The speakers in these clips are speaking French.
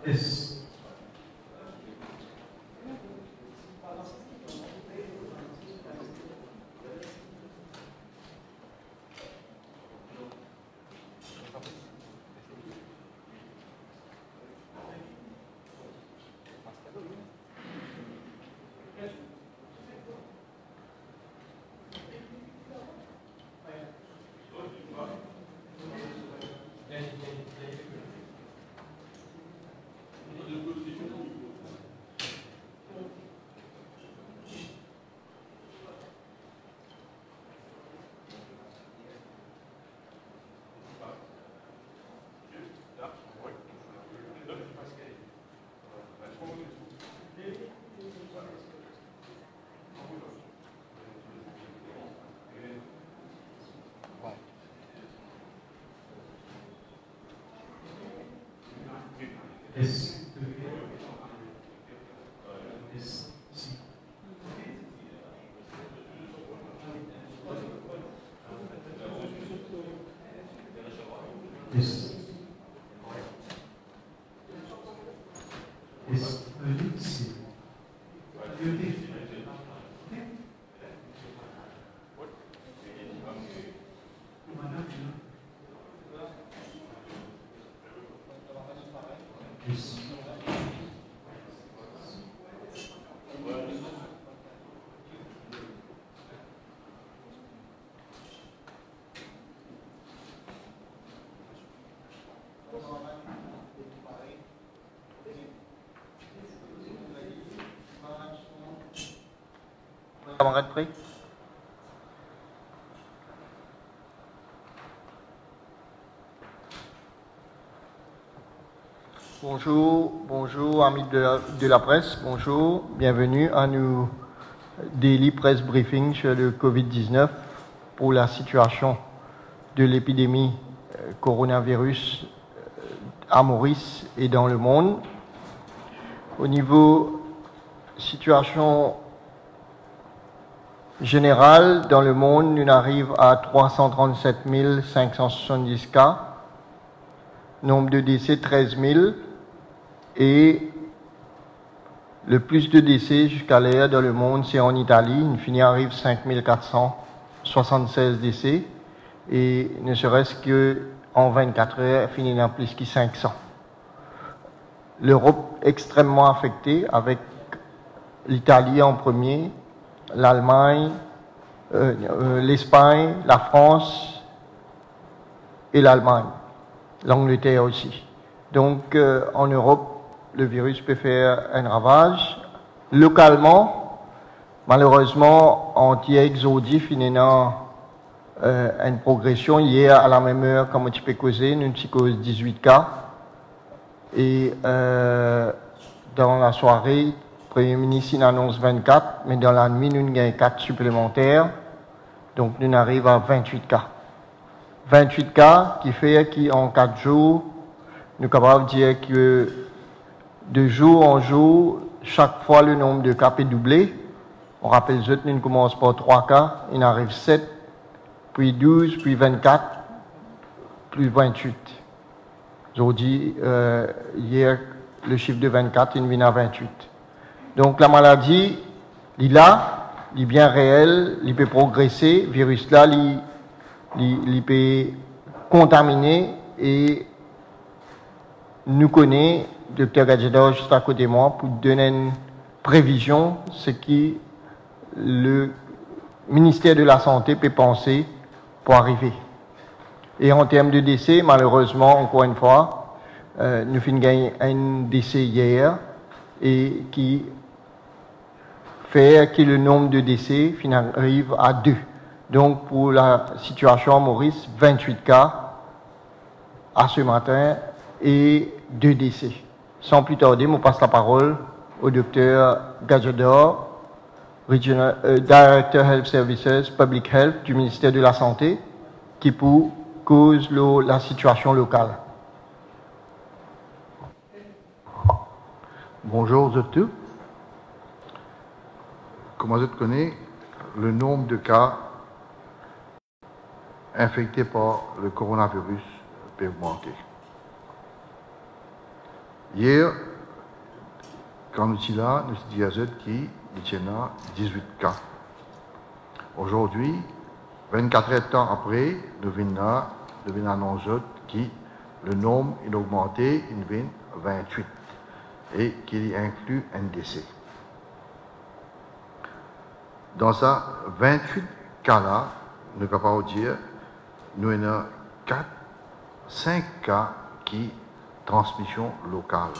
Yes. Yes. Yes. Yes. Yes. See. You think? Yes. Camarade prêt? Bonjour amis de la presse, bonjour, bienvenue à nos daily press briefing sur le Covid-19 pour la situation de l'épidémie coronavirus à Maurice et dans le monde. Au niveau situation générale dans le monde, nous arrivons à 337 570 cas, nombre de décès 13 000 et le plus de décès jusqu'à l'heure dans le monde, c'est en Italie. Une finit arrive 5 476 décès et ne serait-ce qu'en 24 heures, finit en plus que 500. L'Europe extrêmement affectée avec l'Italie en premier, l'Allemagne, l'Espagne, la France et l'Allemagne, l'Angleterre aussi. Donc en Europe, le virus peut faire un ravage. Localement, malheureusement, en Tiers-Exodif, il y a une progression. Hier, à la même heure, comme tu peux causer, une psychose 18 cas. Et dans la soirée, le Premier ministre annonce 24, mais dans la nuit, nous avons 4 supplémentaires. Donc, nous arrivons à 28 cas. 28 cas qui fait qu'en 4 jours, nous sommes capables de dire que de jour en jour, chaque fois le nombre de cas peut doubler. On rappelle que nous commençons par 3 cas, il arrive 7, puis 12, puis 24, puis 28. Aujourd'hui, hier, le chiffre de 24, il vient à 28. Donc la maladie, il est là, il est bien réel, il peut progresser, le virus là, il peut contaminer et nous connaît, Dr Gadjedor juste à côté de moi, pour donner une prévision, ce qui le ministère de la Santé peut penser pour arriver. Et en termes de décès, malheureusement, encore une fois, nous finissons gagner un décès hier et qui fait que le nombre de décès arrive à 2. Donc pour la situation à Maurice, 28 cas à ce matin et 2 décès. Sans plus tarder, je passe la parole au docteur Gadjedor, Director Health Services, Public Health du ministère de la Santé, qui pour cause la situation locale. Bonjour à tous. Comme vous connaissez, le nombre de cas infectés par le coronavirus peut augmenter. Hier, quand nous sommes là, nous sommes dit qu'il y a 18 cas. Aujourd'hui, 24 heures après, nous venons annoncer que le nombre est augmenté, il vient 28 et qu'il y inclut un décès. Dans ces 28 cas-là, nous sommes capables de dire nous avons 5 cas qui transmission locale.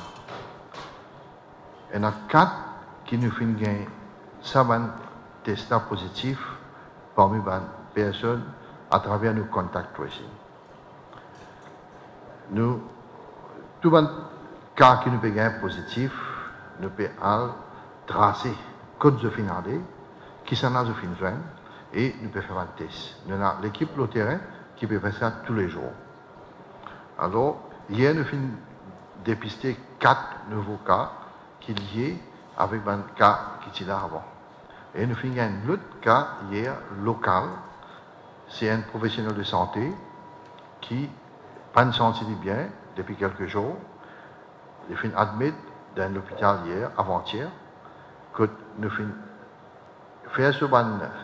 Il y en a 4 qui nous font gagner 7 tests positifs parmi les personnes à travers nos contact tracing. Tous les cas qui nous peuvent gagner positifs, nous pouvons tracer code de finalité, qui s'en a de fin et nous pouvons faire un test. Nous avons l'équipe au terrain qui peut faire ça tous les jours. Alors, hier, nous avons dépisté 4 nouveaux cas qui sont liés avec un cas qui était là avant. Et nous avons un autre cas hier local. C'est un professionnel de santé qui n'a pas senti bien depuis quelques jours. Il a été admis dans l'hôpital hier, avant-hier, que nous avons fait ce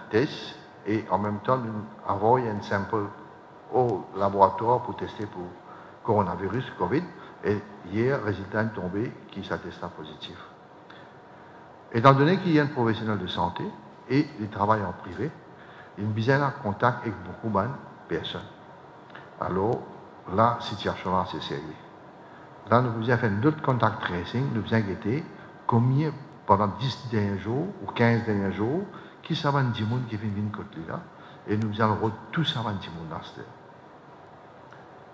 test et en même temps nous avons envoyé un sample au laboratoire pour tester pour coronavirus, Covid, et hier, le résultat est tombé qui s'attesta positif. Étant donné qu'il y a un professionnel de santé et il travaille en privé, il a besoin de contact avec beaucoup de personnes. Alors, la situation là, c'est sérieux. Là, nous avons fait un autre contact tracing, nous avons inquiété combien, pendant 10 derniers jours ou 15 derniers jours, qui savent 10 personnes qui viennent de côté là, et nous allons tous savoir 10 personnes là.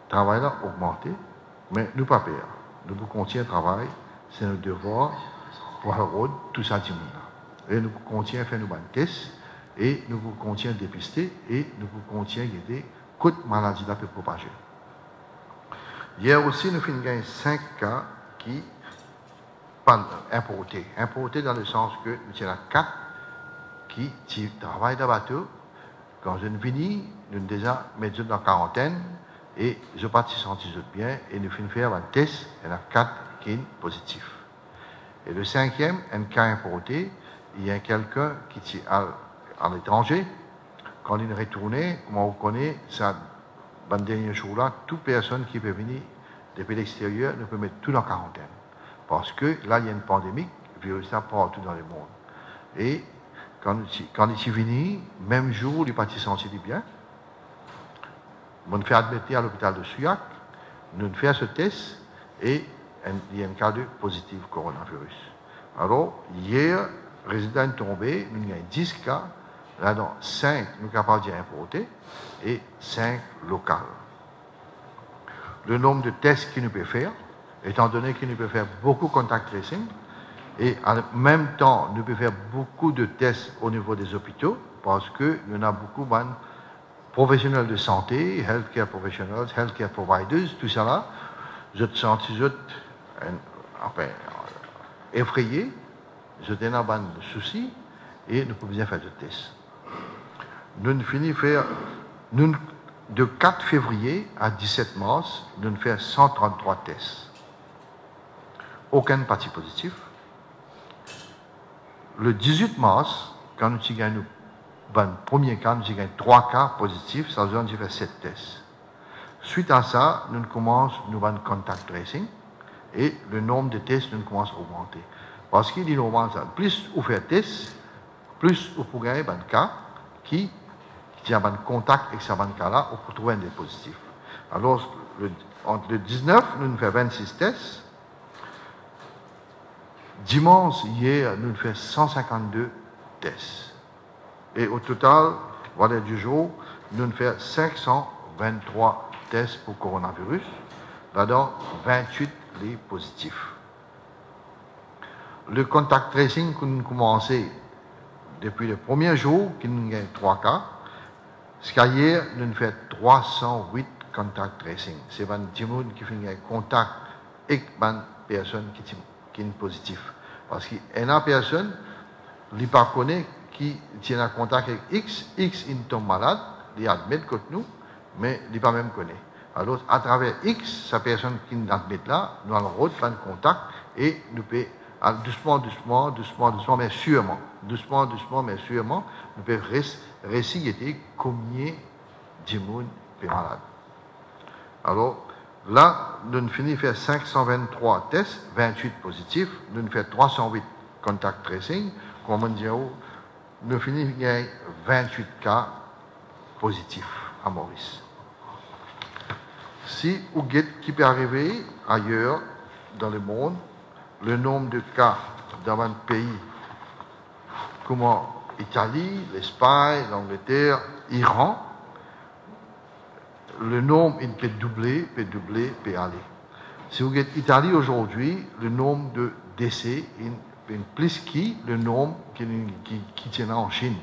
Le travail là a augmenté, mais nous pas peur. Nous continuons le travail, c'est notre devoir pour avoir tout ça 10 personnes là. Et nous continuons à faire nos tests, et nous continuons à dépister, et nous continuons à aider que la maladie là peut propager. Hier aussi, nous avons gagné 5 cas qui sont importés. Importés dans le sens que nous avons 4 qui travaillent dans le bateau. Quand je viens, nous déjà mettons dans la quarantaine et je ne sais pas si senti bien et nous faisons faire un test. Il y en a 4 qui sont positifs. Et le 5e, un cas importé, il y a quelqu'un qui est à l'étranger. Quand il est retourné, comme on connaît, ça, dans le dernier jour-là, toute personne qui peut venir depuis l'extérieur, nous peut mettre tout en quarantaine. Parce que là, il y a une pandémie, le virus là partout dans le monde. Et quand il est venu, même jour, il n'est pas senti bien. On fait admettre à l'hôpital de Souillac, nous faisons ce test et il y a un cas de positif coronavirus. Alors, hier, le résultat est tombé, nous avons 10 cas, là-dedans 5 nous sommes capables d'y importer et 5 locales. Le nombre de tests qu'il nous peut faire, étant donné qu'il nous peut faire beaucoup de contact tracing, et en même temps, nous pouvons faire beaucoup de tests au niveau des hôpitaux, parce que nous avons beaucoup de professionnels de santé, healthcare professionals, healthcare providers, tout ça là. Je te sens effrayé, je t'ai un souci, et nous pouvons bien faire des tests. Nous finissons faire, de 4 février à 17 mars, nous faisons 133 tests. Aucun parti positif. Le 18 mars, quand nous avons gagné le premier cas, nous avons gagné 3 cas positifs, ça veut dire que nous avons fait 7 tests. Suite à ça, nous commençons nous avons contact tracing et le nombre de tests nous commence à augmenter. Parce qu'il dit normalement ça, plus vous faites des tests, plus vous pouvez gagner un cas qui a un contact avec ce cas-là, vous pouvez trouver un des positifs. Alors, entre le 19, nous faisons 26 tests. Dimanche, hier, nous faisons 152 tests. Et au total, voilà du jour, nous faisons 523 tests pour coronavirus. Là-dedans, 28 les positifs. Le contact tracing que nous commençons depuis le premier jour, qui nous gagne 3 cas, jusqu'à hier, nous faisons 308 contact tracing. C'est des gens qui font un contact avec des personnes qui sont positives. Parce qu'il y a une personne qui ne connaît pas qui tient un contact avec X, X il tombe malade, il admet que nous, mais il ne pas même connaît. Alors, à travers X, sa personne qui nous admet là, nous allons reprendre contact et nous pouvons, doucement, mais sûrement, mais sûrement, nous pouvons réciter combien de monde est malade. Alors, là, nous finissons faire 523 tests, 28 positifs, nous faisons 308 contact tracing, comme on dit, nous finissons avec 28 cas positifs à Maurice. Si vous guettez qui peut arriver ailleurs dans le monde, le nombre de cas dans un pays comme l'Italie, l'Espagne, l'Angleterre, l'Iran, le nombre il peut doubler, peut aller. Si vous guettez l'Italie aujourd'hui, le nombre de décès est plus que le nombre qui tient en Chine.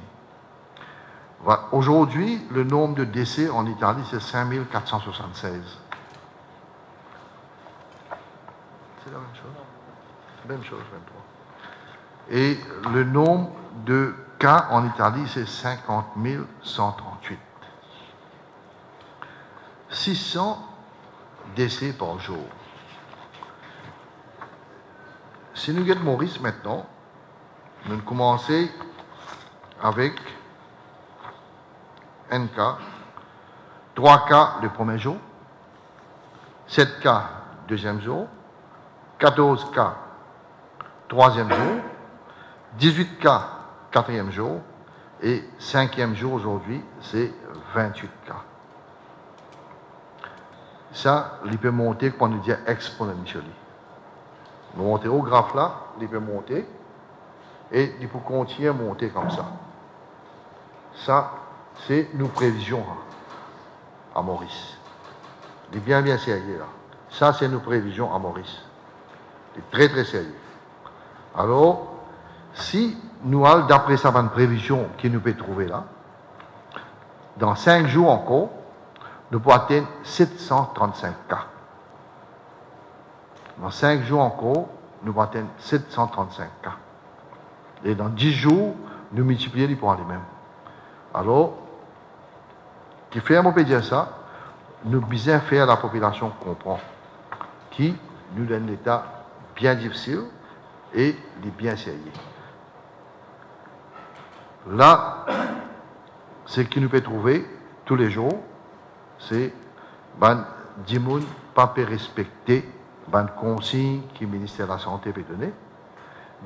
Aujourd'hui, le nombre de décès en Italie, c'est 5476. C'est la même chose. Même chose, 23. Et le nombre de cas en Italie, c'est 50 138. 600 décès par jour. Si nous regardons Maurice maintenant, nous commençons avec un cas, 3 cas le premier jour, 7 cas deuxième jour, 14 cas troisième jour, 18 cas quatrième jour, et 5e jour aujourd'hui, c'est 28 cas. Ça, il peut monter, comme on dit, exponentially. Nous montons au graphe là, il peut monter, et il peut continuer à monter comme ça. Ça, c'est nos prévisions à Maurice. Il est bien sérieux là. Ça, c'est nos prévisions à Maurice. C'est très très sérieux. Alors, si nous allons, d'après ça, une prévision qui nous peut trouver là, dans 5 jours encore, nous pouvons atteindre 735 cas. Dans 5 jours encore, nous pouvons atteindre 735 cas. Et dans 10 jours, nous multiplions pour les mêmes. Alors, qui fait on peut dire ça, nous bien faire la population comprend, qui nous donne l'état bien difficile et bien sérieux. Là, ce qui nous peut trouver tous les jours, c'est ben, des gens pas respecter ben consignes que le ministère de la Santé peut donner,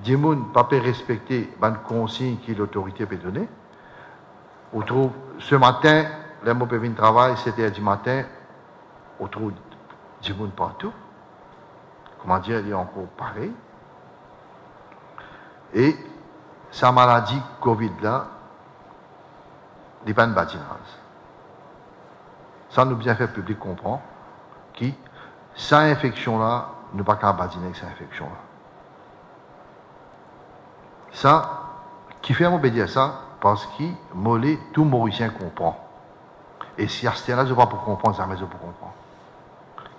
des gens pas respecter ben consignes que l'autorité peut donner. On trouve ce matin, les gens peuvent venir travailler 7h du matin, on trouve des gens partout. Comment dire, il est encore pareil. Et sa maladie Covid là, n'est pas une badinage. Ça nous bien fait le public comprendre que cette infection-là, nous ne pouvons pas badiner avec cette infection-là. Ça, qui fait on peut dire ça, parce que mollet, tout Mauricien comprend. Et si à ce là je ne pas pour comprendre, ça mais je pour comprendre.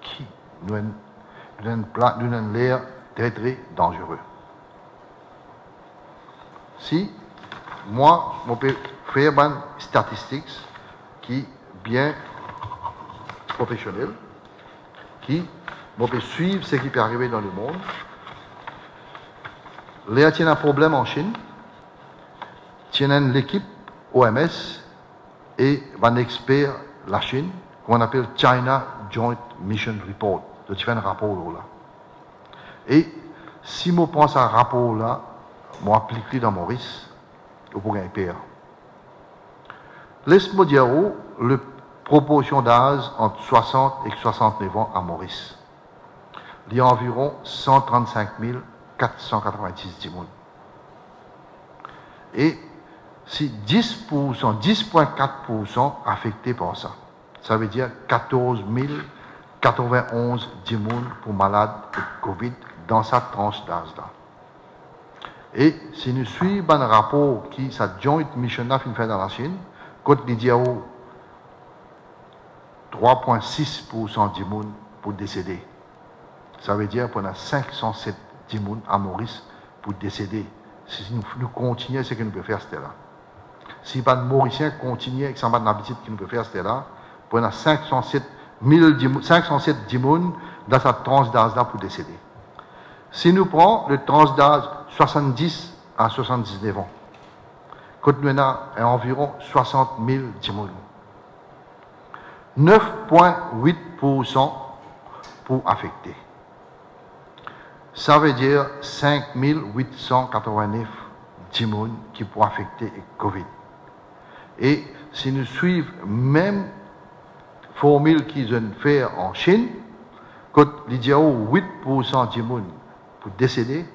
Qui nous avons l'air très très dangereux. Si moi, je peux faire une statistique qui bien professionnelle, qui peut suivre ce qui peut arriver dans le monde. Là, il y a un problème en Chine. Il y a l'équipe OMS et un expert la Chine, qu'on appelle China Joint Mission Report. Donc, tu fais un rapport là. Et si je pense à un rapport là, je applique dans Maurice, pour gagner pire. Laisse-moi dire, la proportion d'âge entre 60 et 69 ans à Maurice. Il y a environ 135 490 personnes. Et si 10%, 10,4% affectés par ça, ça veut dire 14 091 personnes pour malades de Covid dans cette tranche d'âge-là. Et si nous suivons un rapport qui, sa joint mission fait dans la Chine, quand il dit 3,6% de monde pour décéder. Ça veut dire qu'on a 507 personnes à Maurice pour décéder. Si nous continuons ce que nous pouvons faire, c'était là. Si pas de Mauriciens continuent avec sa habitude que nous pouvons faire, c'était là, on a 507 507 dimoun dans sa tranche d'âge là pour décéder. Si nous prenons le tranche d'âge 70 à 79 ans, quand nous avons environ 60 000 dimoun, 9,8% pour affecter. Ça veut dire 5 889 dimoun qui pour affecter le COVID. Et si nous suivons même formule qu'ils ont fait en Chine, quand il y a 8% dimoun pour décéder,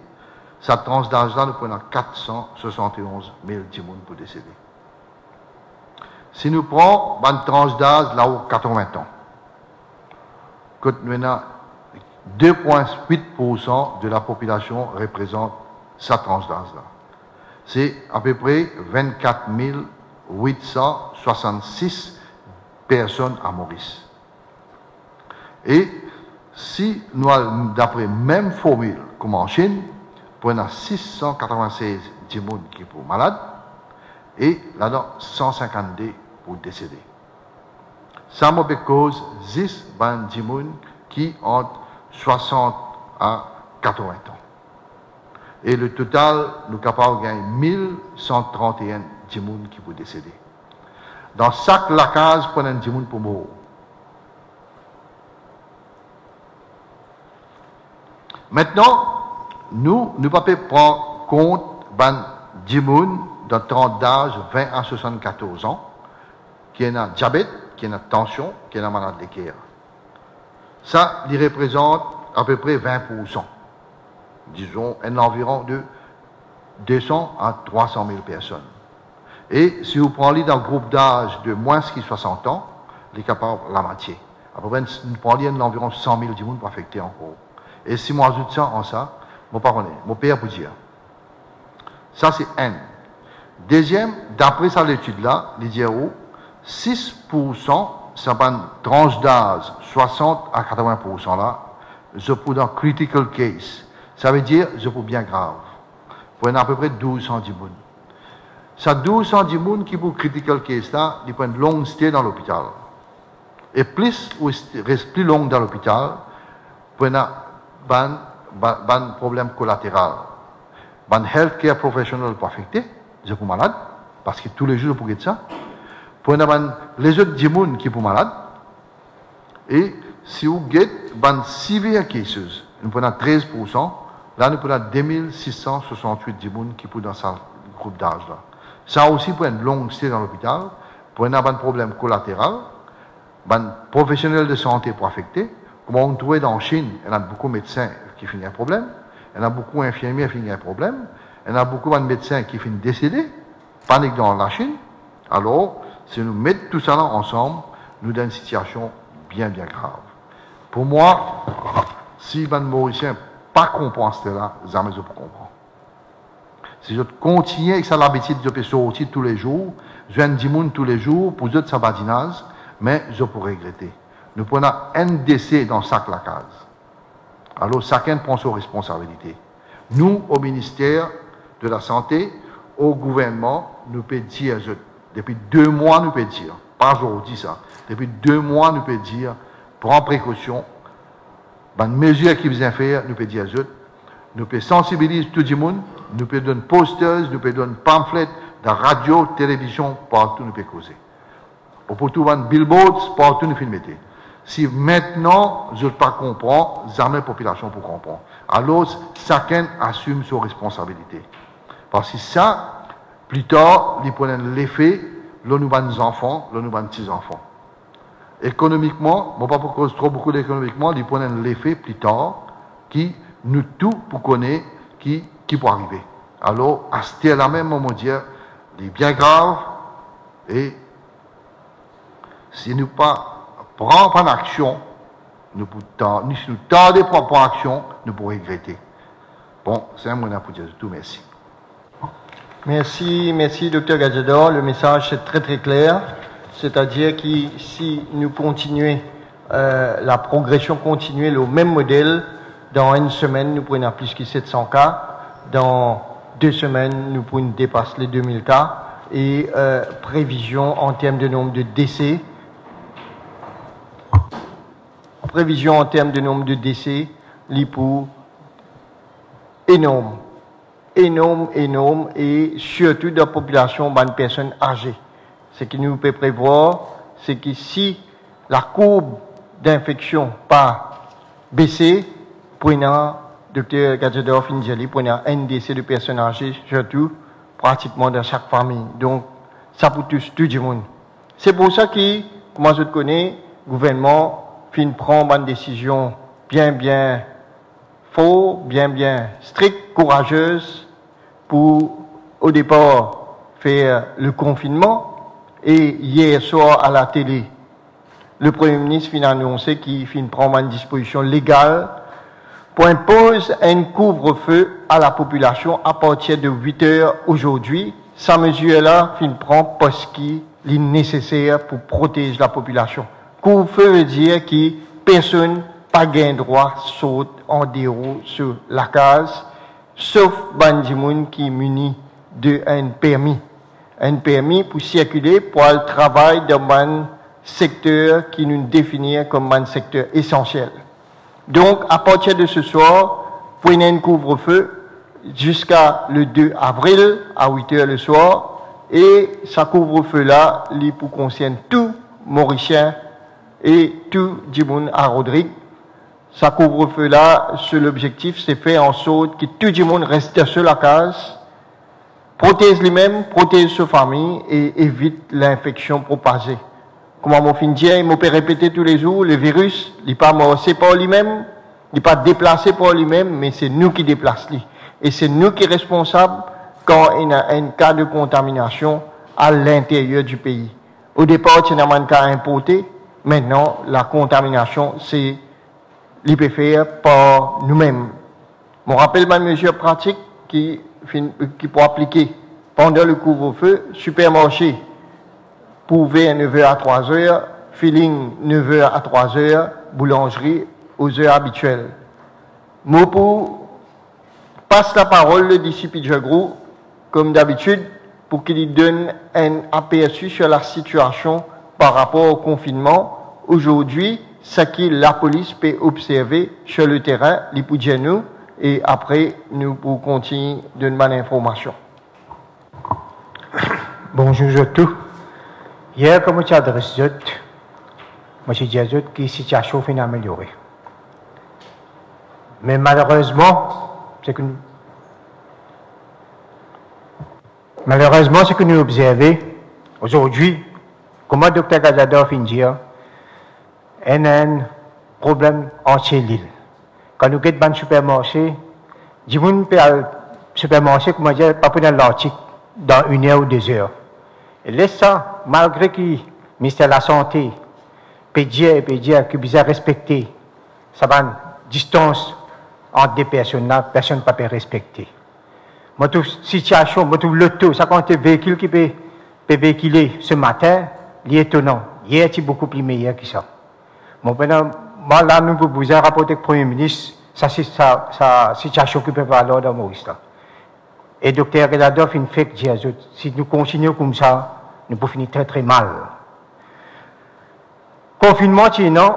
sa tranche d'âge là, nous prenons 471 000 dimoun pour décéder. Si nous prenons une tranche d'âge là où 80 ans, quand nous avons 2,8% de la population représente sa tranche d'âge là. C'est à peu près 24 866 personnes à Maurice. Et si nous avons, d'après même formule comme en Chine, on a 696 dimoun qui sont malades et là-dedans 152 pour décéder. Ça m'a cause 10 dimoun qui ont 60 à 80 ans. Et le total, nous sommes capables de gagner 1131 dimoun qui peuvent décéder. Dans chaque lacage, pour un dimoun pour mourir. Maintenant, nous ne pouvons pas prendre compte de dimoun de 30 d'âge 20 à 74 ans, qui a un diabète, qui a une tension, qui a un malade de cœur. Ça, il représente à peu près 20%. Disons, un environ de 200 à 300 000 personnes. Et si vous prenez dans le groupe d'âge de moins de 60 ans, il est capable la moitié. À peu près, nous prenons environ 100 000 dimoun pour affecter encore. Et si moi ajoute ça en ça, mon parent, mon père pour dire. Ça, c'est un. Deuxième, d'après cette étude-là, il dit 6%, ça va une tranche d'âge 60 à 80% là, je peux dans critical case. Ça veut dire, je peux bien grave. Pour à peu près 1200 dimoun. Ça 1200 dimoun qui pour critical case là, ils prennent longue stay dans l'hôpital. Et plus, ou reste plus long dans l'hôpital, pour un problème collatéral. Un healthcare professionnel pour affecter, je suis malade, parce que tous les jours, je peux ça. Pour les autres dimoun qui sont malades, et si vous avez un severe cases, nous prenons 13%, là nous prenons 2668 dimoun qui sont dans ce groupe d'âge là. Ça aussi pour une longue stay dans l'hôpital, pour un problème collatéral, un professionnel de santé pour affecter. Comme on trouve dans la Chine, il y a beaucoup de médecins qui finissent un problème, il y a beaucoup d'infirmiers qui finissent un problème, il y a beaucoup de médecins qui finissent décédés, panique dans la Chine. Alors, si nous mettons tout ça là ensemble, nous avons une situation bien, bien grave. Pour moi, si les Mauriciens pas comprennent cela, jamais je peux comprendre. Si je continue avec ça l'habitude de sortir tous les jours, je viens de monde tous les jours pour d'autres sabadinage, mais je peux regretter. Nous prenons un décès dans chaque la case. Alors chacun prend ses responsabilités. Nous, au ministère de la Santé, au gouvernement, nous pouvons dire, depuis 2 mois, nous pouvons dire, pas aujourd'hui ça, depuis 2 mois, nous pouvons dire, prends précaution, dans les mesures qui vous faire, nous pouvons dire, nous pouvons sensibiliser tout le monde, nous pouvons donner posters, nous pouvons donner pamphlets, de radio, télévision, partout nous pouvons causer. Pour tout les billboards, partout nous filmer. Si maintenant, je ne pas comprends, jamais la population pour comprendre. Alors, chacun assume ses responsabilités. Parce que ça, plus tard, ils prennent l'effet, là nous avons nos enfants, là nous avons nos petits-enfants. Économiquement, bon, pas pour cause trop beaucoup d'économiquement, ils prennent l'effet plus tard, qui nous tout pour connaître, qui peut arriver. Alors, à ce là même moment dire, il est bien grave, et si nous pas prend pas d'action, nous tardons pour prendre action, nous pourrons regretter. Bon, c'est un moment pour dire tout, merci. Merci, Dr Gadjador. Le message est très très clair. C'est-à-dire que si nous continuons, la progression continue le même modèle, dans une semaine, nous prenons plus que 700 cas. Dans 2 semaines, nous pouvons dépasser les 2000 cas. Et prévision en termes de nombre de décès, prévision en termes de nombre de décès, l'IPO, énorme. Énorme, énorme, et surtout dans la population de personnes âgées. Ce que nous pouvons prévoir, c'est que si la courbe d'infection pas baissé, prenant Dr. Gadzador Finjali, prenant un décès de personnes âgées, surtout pratiquement dans chaque famille. Donc, ça pour tout le monde. C'est pour ça que, comme je connais, le gouvernement prend une décision bien fort, bien stricte, courageuse, pour, au départ, faire le confinement. Et hier soir, à la télé, le Premier ministre a annoncé qu'il prend une disposition légale pour imposer un couvre-feu à la population à partir de 8 heures aujourd'hui. Sa mesure-là prend parce qu'il est nécessaire pour protéger la population. Couvre-feu veut dire que personne n'a pas droit saute en dehors sur la case, sauf Bandimoun qui est muni d'un permis. Un permis pour circuler, pour aller travailler dans un secteur qui nous définit comme un secteur essentiel. Donc, à partir de ce soir, prenez un couvre-feu jusqu'à le 2 avril à 8 heures le soir. Et ce couvre-feu-là, il pour concerne tout Mauricien et tout Djimoun à Rodrigue. Ce couvre-feu-là, l'objectif, c'est faire en sorte que tout le monde reste sur la case, protège lui-même, protège sa famille et évite l'infection propagée. Comme on fin dire, il m'a répété tous les jours, le virus, il n'est pas morcé par lui-même, il n'est pas déplacé par lui-même, mais c'est nous qui déplaçons lui. Et c'est nous qui sommes responsables quand il y a un cas de contamination à l'intérieur du pays. Au départ, c'est un cas importé. Maintenant, la contamination, c'est l'IPFR par nous-mêmes. Je me rappelle ma mesure pratique qui pour appliquer pendant le couvre-feu, supermarché, pouvait 9h à 3h, filling 9h à 3h, boulangerie aux heures habituelles. Mopou passe la parole le disciple Jagrou, comme d'habitude, pour qu'il donne un aperçu sur la situation par rapport au confinement. Aujourd'hui, ce que la police peut observer sur le terrain, l'Ipoudjenou, et après, nous pourrons continuer de demander l'information. Bonjour à tous. Hier, comme je adresse, je dis que la situation est améliorée. Mais malheureusement, ce que nous observons aujourd'hui, comme le docteur Gadzador vient de dire, il y a un problème entier l'île. Quand nous sommes dans le supermarché, les gens peuvent aller au supermarché, comme je dis, pas pour l'article dans 1 heure ou 2 heures. Et là, ça, malgré que le ministère de la Santé peut dire que vous avez respecté cette distance entre des personnes, personne ne peut respecter. Moi, toute situation, moi, tout le taux, ça compte véhicule qui peut véhiculer ce matin, c'est étonnant. Hier, c'est beaucoup plus meilleur que ça. Bon, maintenant, moi, là, nous pouvons vous rapporter au Premier ministre, ça, c'est sa situation qui peut parler dans Maurice. Et le docteur Gadzador fait une fait que si nous continuons comme ça, nous pouvons finir très très mal. Confinement, sinon,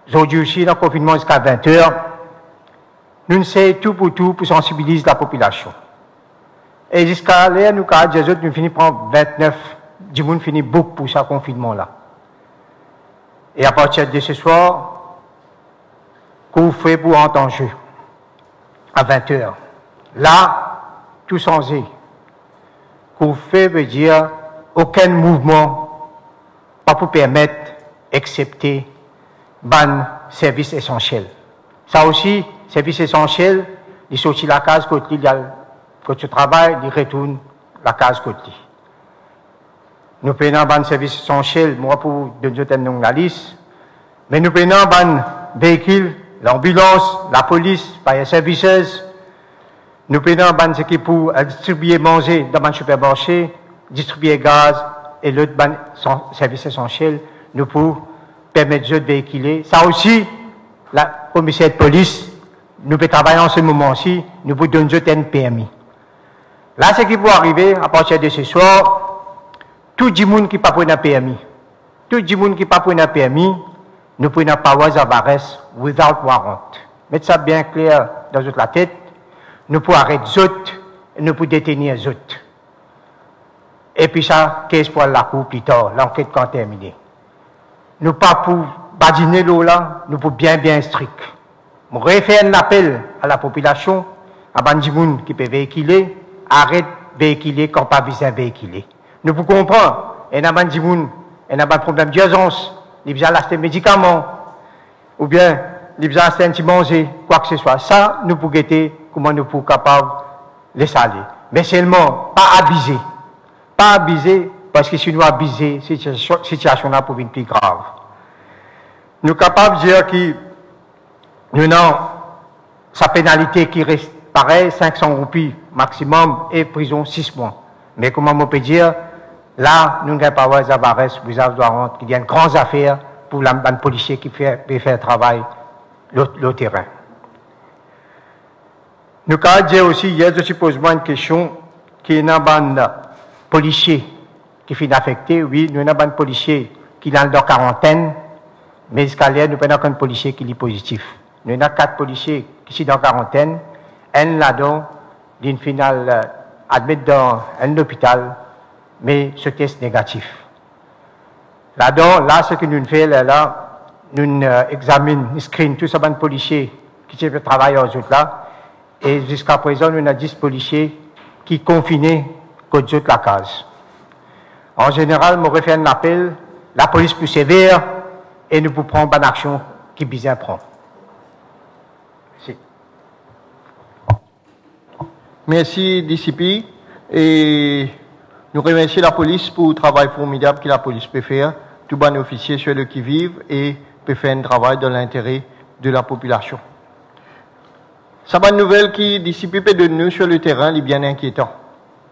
aujourd'hui aussi, le confinement jusqu'à 20 heures, nous essayons tout pour sensibiliser la population. Et jusqu'à là, nous finissons par 29, du monde finit beaucoup pour ce confinement-là. Et à partir de ce soir, que vous faites pour entendre jeu à 20 heures. Là, tout changé. Que vous faites veut dire aucun mouvement, pas pour permettre, excepté, ban service essentiel. Ça aussi, service essentiel, il sortit la case côté, quand tu travailles, il retourne la case côté. Nous prenons un service essentiel, moi pour donner la liste, mais nous prenons un véhicule, l'ambulance, la police, fire services, nous prenons un équipe pour distribuer manger dans un supermarché, distribuer gaz et l'autre service essentiel, nous pour permettre de véhiculer. Ça aussi, la commissaire de police, nous pouvons travailler en ce moment-ci, nous pouvons donner un permis. Là, ce qui peut arriver à partir de ce soir, tout le monde qui n'a pas pris un permis, tout le monde qui n'a pas pris un permis, nous pouvons pas avoir arrest without warrant. Mettez ça bien clair dans la tête. Nous pouvons arrêter autres, nous pouvons détenir autres. Et puis ça, qu'est-ce pour la cour plus tard, l'enquête quand terminée. Nous pas pour badiner l'eau là, nous pouvons bien strict. Je refais un appel à la population, à Bandimoun qui peut véhiculer, arrête véhiculer quand pas besoin véhiculer. Nous pouvons comprendre, et dans Bandimoun, il n'y a pas de problème d'urgence, il y a des médicaments, ou bien il y a des petit manger, quoi que ce soit. Ça, nous pouvons guetter comment nous pouvons capables de laisser aller. Mais seulement, pas abuser. Pas abuser, parce que si nous abusons, cette situation-là peut être plus grave. Nous sommes capables de dire que nous avons sa pénalité qui reste pareil, 500 roupies maximum et prison 6 mois. Mais comment on peut dire, là, nous n'avons pas avoir arrest, vous avez qui viennent grandes affaires pour la bande policier qui peut faire travail le terrain. Nous avons dit aussi, hier, je pose moi une question qui est une bande policier qui finit affecté, oui, nous avons un policier qui est dans quarantaine, mais jusqu'à l'heure, nous n'avons pas un policier qui est positif. Nous avons 4 policiers qui sont dans quarantaine, un là-dedans, d'une finale, admis dans un hôpital, mais ce test négatif. Là-dedans, là, ce que nous faisons, là, nous examinons, nous screenons tous ces policiers qui travaillent aux autres là, et jusqu'à présent, nous avons 10 policiers qui sont confinés contre la case. En général, je refais un appel, la police plus sévère, et nous pouvons prendre une action qui bien prend. Merci. Merci, DCP. Et nous remercions la police pour le travail formidable que la police peut faire. Tout bon officier sur le qui-vive et peut faire un travail dans l'intérêt de la population. Sa bonne nouvelle qui DCP peut donner nous sur le terrain est bien inquiétant.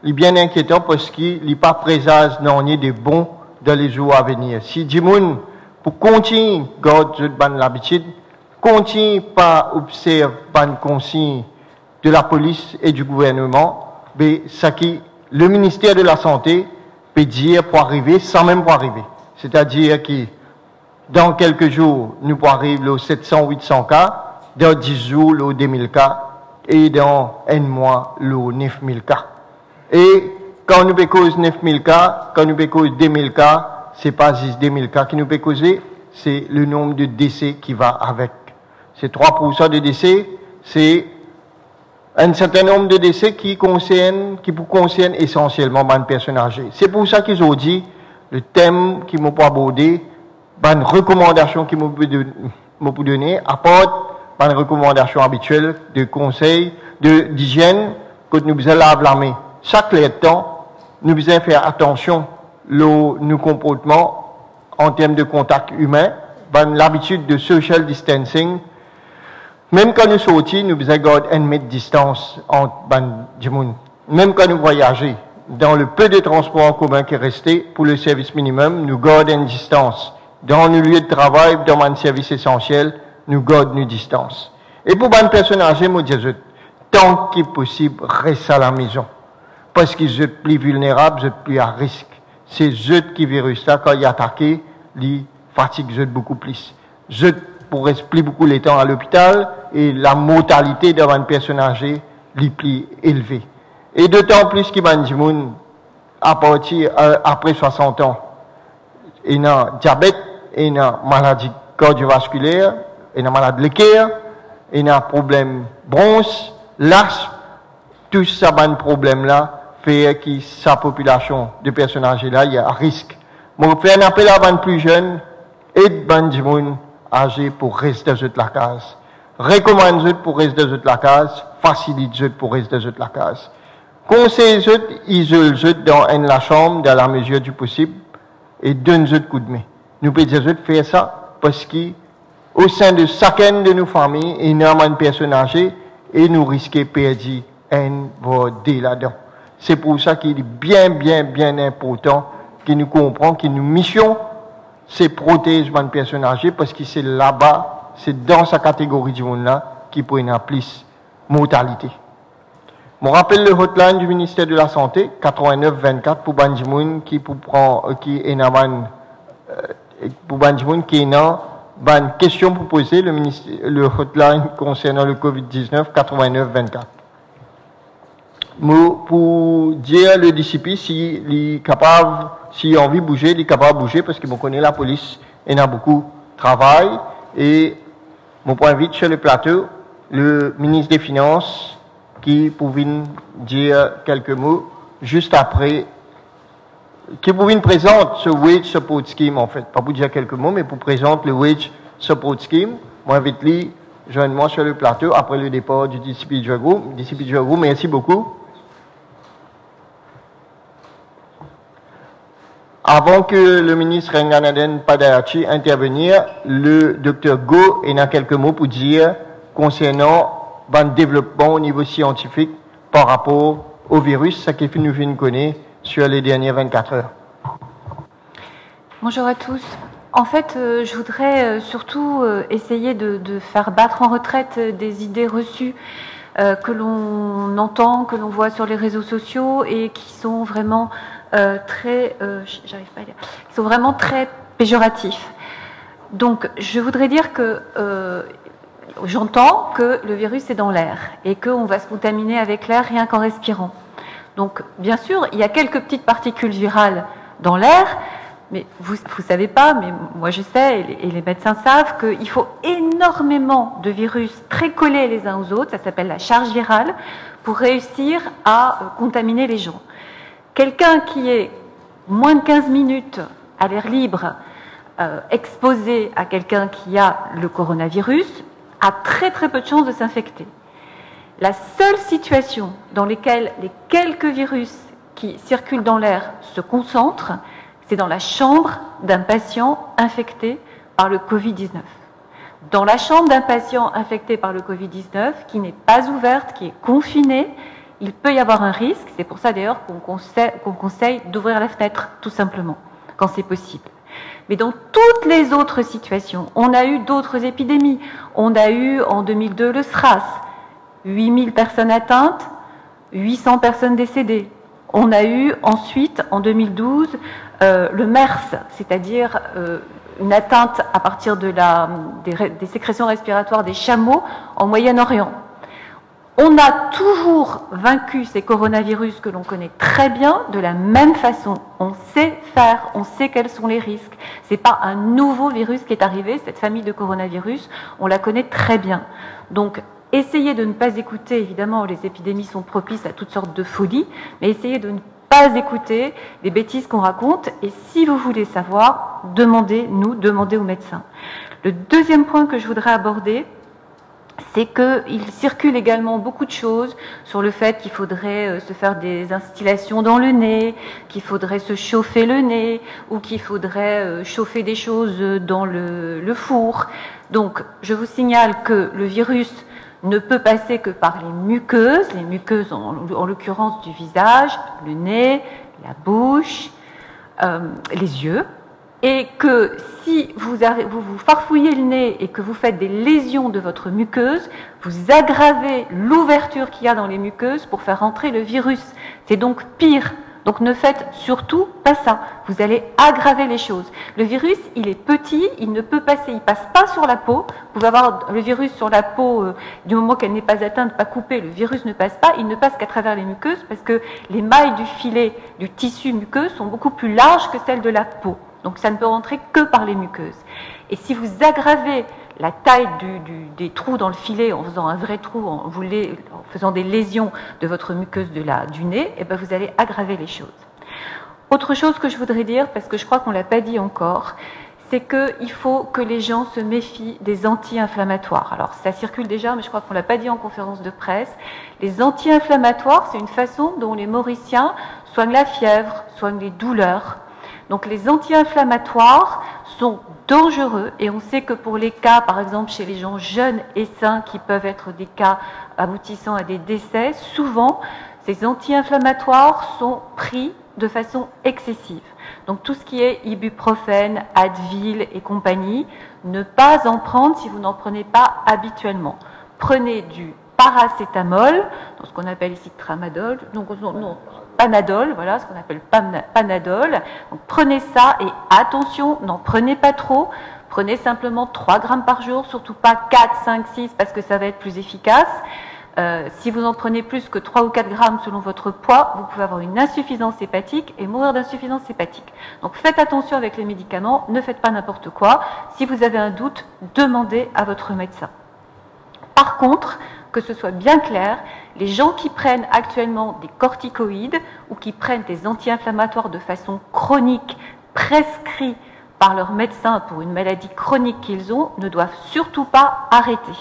Il est bien inquiétant parce qu'il n'est pas présage non ni des bons dans les jours à venir. Si Jimoun, pour continuer à garder l'habitude, continue pas observer les consignes de la police et du gouvernement, mais ça qui le ministère de la Santé peut dire pour arriver sans même pour arriver. C'est-à-dire que dans quelques jours, nous pourrons arriver aux 700-800 cas, dans 10 jours, aux 2000 cas, et dans un mois, aux 9000 cas. Et quand nous peut causer 9000 cas, quand nous peut causer 2000 cas, c'est pas juste 2000 cas qui nous peut causer, c'est le nombre de décès qui va avec. C'est 3% de décès, c'est un certain nombre de décès qui concernent essentiellement les personnes âgées. C'est pour ça qu'ils ont dit, le thème qui m'a pas abordé, une recommandation qui m'a pu donner, apporte une recommandation habituelle de conseil, d'hygiène, que nous devons laver la main. Chaque temps, nous devons faire attention nos comportements en termes de contact humain, l'habitude de social distancing. Même quand nous sortons, nous devons garder 1 mètre de distance entre les gens. Même quand nous voyageons, dans le peu de transport en commun qui est resté, pour le service minimum, nous gardons une distance. Dans nos lieux de travail, dans un service essentiel, nous gardons une distance. Et pour les personnes âgées, je dis, tant qu'il est possible, reste à la maison. Parce qu'ils sont plus vulnérables, ils sont plus à risque. C'est eux qui virus là, quand ils attaquent, ils fatiguent beaucoup plus. Eux pour rester plus beaucoup les temps à l'hôpital et la mortalité devant une personne âgée est plus élevée. Et d'autant plus qu'il y a des gens à partir après 60 ans, il y a diabète, il y a maladie cardiovasculaire, il y a maladie de cœur, il y a problème bronche, l'asthme, tous ces problèmes-là fait que sa population de personnes âgées là, il y a un risque. Moi, je fais un appel à les plus jeunes et de gens âgés pour rester dans la case. Recommande pour rester dans la case, facilite pour rester dans la case. Conseille isole dans la chambre dans la mesure du possible et donne coup de main. Nous pouvons dire faire ça parce qu'au sein de chacune de nos familles, il y a une personne âgée et nous risquons de perdre un bordé là-dedans. C'est pour ça qu'il est bien important que nous comprenions que nos missions, c'est protéger les personnes âgées parce que c'est là-bas, c'est dans sa catégorie du monde-là qui peut y avoir plus de mortalité. Je rappelle le hotline du ministère de la Santé, 8924 pour Banjimoun qui est dans une question pour poser le hotline concernant le Covid-19 89 24. Pour dire le DCP s'il est capable, s'il a envie de bouger, il est capable de bouger parce que on connaît la police, il a beaucoup de travail. Et mon point de vue sur le plateau, le ministre des Finances qui pouvait dire quelques mots juste après, qui pouvait présenter ce Wage Support Scheme en fait, pas pour dire quelques mots, mais pour présenter le Wage Support Scheme. Moi, invite lui, joindre-moi sur le plateau après le départ du DCP Djogo. DCP Djogo, merci beaucoup. Avant que le ministre Renganaden Padayachi intervenir, le docteur Go a quelques mots pour dire concernant le développement au niveau scientifique par rapport au virus, ce que nous connaissons sur les dernières 24 heures. Bonjour à tous. En fait, je voudrais surtout essayer de faire battre en retraite des idées reçues que l'on entend, que l'on voit sur les réseaux sociaux et qui sont vraiment qui sont vraiment très péjoratifs. Donc, je voudrais dire que j'entends que le virus est dans l'air et qu'on va se contaminer avec l'air rien qu'en respirant. Donc, bien sûr, il y a quelques petites particules virales dans l'air, mais vous savez pas, mais moi je sais, et les médecins savent qu'il faut énormément de virus très collés les uns aux autres, ça s'appelle la charge virale, pour réussir à contaminer les gens. Quelqu'un qui est moins de 15 minutes à l'air libre, exposé à quelqu'un qui a le coronavirus, a très très peu de chances de s'infecter. La seule situation dans laquelle les quelques virus qui circulent dans l'air se concentrent, c'est dans la chambre d'un patient infecté par le Covid-19. Dans la chambre d'un patient infecté par le Covid-19, qui n'est pas ouverte, qui est confinée, il peut y avoir un risque, c'est pour ça d'ailleurs qu'on conseille d'ouvrir la fenêtre, tout simplement, quand c'est possible. Mais dans toutes les autres situations, on a eu d'autres épidémies. On a eu en 2002 le SRAS, 8000 personnes atteintes, 800 personnes décédées. On a eu ensuite, en 2012, le MERS, c'est-à-dire une atteinte à partir des sécrétions respiratoires des chameaux en Moyen-Orient. On a toujours vaincu ces coronavirus que l'on connaît très bien de la même façon. On sait faire, on sait quels sont les risques. Ce n'est pas un nouveau virus qui est arrivé, cette famille de coronavirus, on la connaît très bien. Donc, essayez de ne pas écouter, évidemment, les épidémies sont propices à toutes sortes de folies, mais essayez de ne pas écouter les bêtises qu'on raconte. Et si vous voulez savoir, demandez-nous, demandez aux médecins. Le deuxième point que je voudrais aborder, c'est qu'il circule également beaucoup de choses sur le fait qu'il faudrait se faire des instillations dans le nez, qu'il faudrait se chauffer le nez, ou qu'il faudrait chauffer des choses dans le four. Donc, je vous signale que le virus ne peut passer que par les muqueuses en l'occurrence du visage, le nez, la bouche, les yeux. Et que si vous farfouillez le nez et que vous faites des lésions de votre muqueuse, vous aggravez l'ouverture qu'il y a dans les muqueuses pour faire entrer le virus. C'est donc pire. Donc ne faites surtout pas ça. Vous allez aggraver les choses. Le virus, il est petit, il ne peut passer, il passe pas sur la peau. Vous pouvez avoir le virus sur la peau du moment qu'elle n'est pas atteinte, pas coupée, le virus ne passe pas. Il ne passe qu'à travers les muqueuses parce que les mailles du filet du tissu muqueux sont beaucoup plus larges que celles de la peau. Donc ça ne peut rentrer que par les muqueuses. Et si vous aggravez la taille des trous dans le filet en faisant un vrai trou, en faisant des lésions de votre muqueuse du nez, eh ben vous allez aggraver les choses. Autre chose que je voudrais dire, parce que je crois qu'on ne l'a pas dit encore, c'est qu'il faut que les gens se méfient des anti-inflammatoires. Alors ça circule déjà, mais je crois qu'on ne l'a pas dit en conférence de presse. Les anti-inflammatoires, c'est une façon dont les Mauriciens soignent la fièvre, soignent les douleurs. Donc les anti-inflammatoires sont dangereux et on sait que pour les cas, par exemple chez les gens jeunes et sains qui peuvent être des cas aboutissant à des décès, souvent ces anti-inflammatoires sont pris de façon excessive. Donc tout ce qui est ibuprofène, Advil et compagnie, ne pas en prendre si vous n'en prenez pas habituellement. Prenez du paracétamol, ce qu'on appelle ici tramadol, donc non, Panadol, voilà ce qu'on appelle Panadol. Donc prenez ça et attention, n'en prenez pas trop. Prenez simplement 3 grammes par jour, surtout pas 4, 5, 6 parce que ça va être plus efficace. Si vous en prenez plus que 3 ou 4 grammes selon votre poids, vous pouvez avoir une insuffisance hépatique et mourir d'insuffisance hépatique. Donc faites attention avec les médicaments, ne faites pas n'importe quoi. Si vous avez un doute, demandez à votre médecin. Par contre, que ce soit bien clair, les gens qui prennent actuellement des corticoïdes ou qui prennent des anti-inflammatoires de façon chronique, prescrits par leur médecin pour une maladie chronique qu'ils ont, ne doivent surtout pas arrêter.